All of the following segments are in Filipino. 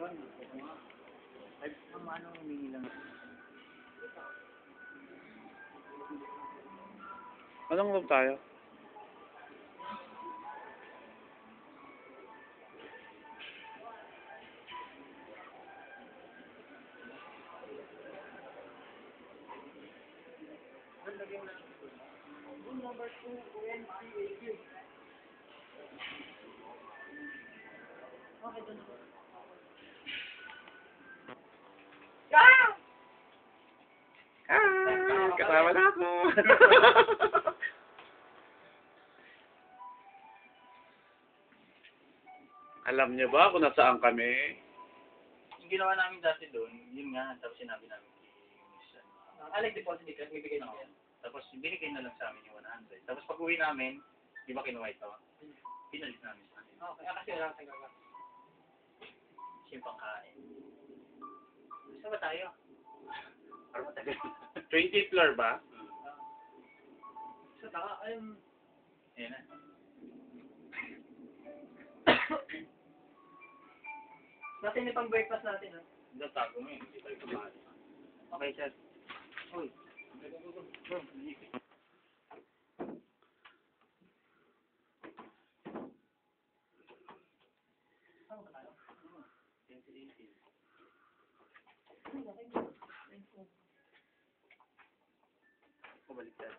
Ay, anong humingi lang? Anong loob tayo? Kasama na ako. Alam niyo ba kung nasaan kami? Yung ginawa namin dati doon, yun nga, tapos sinabi namin like deposit ka, bibigay na yan. Tapos binigay na lang sa amin yung 100. Tapos pag uwi namin, di ba kinuha ito? Pinalit namin sa amin. Okay, kasi wala tayong gagawin. Siyang pangkain. Saan ba tayo? Para matagal. 20th floor ba? Sa taka, ayun. Ayan na. Natin yung pang-breakfast natin, ha? Hindi, tago mo yun. Hindi tayo kumain. Okay, sir. Uy. Saan ba tayo? Pabaliktad.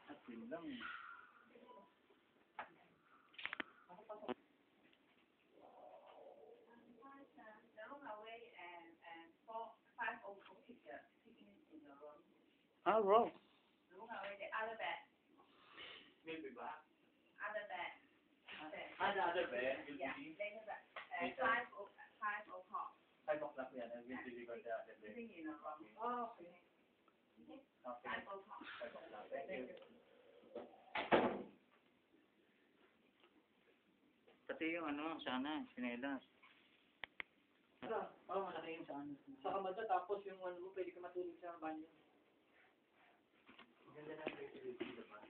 At yun lang. Ah, bro. Maybe ba? Other bed. The other bed? Yeah, they have that. 5 o'clock. 5 o'clock yan. I will deliver the other bed. Sitting in the room. Oh, okay. Okay. Okay. 5 o'clock. 5 o'clock. Thank you. Pati yung ano, sana, sinelas. Oo, malaki yung sana. Sa kamada, tapos yung ano mo, pwede ka matulog sa banyo. Ganda na yung dito, diba?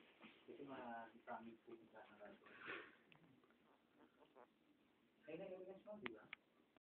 Kasi ma-promise po sa naraso. Ay, nag-events mo, diba?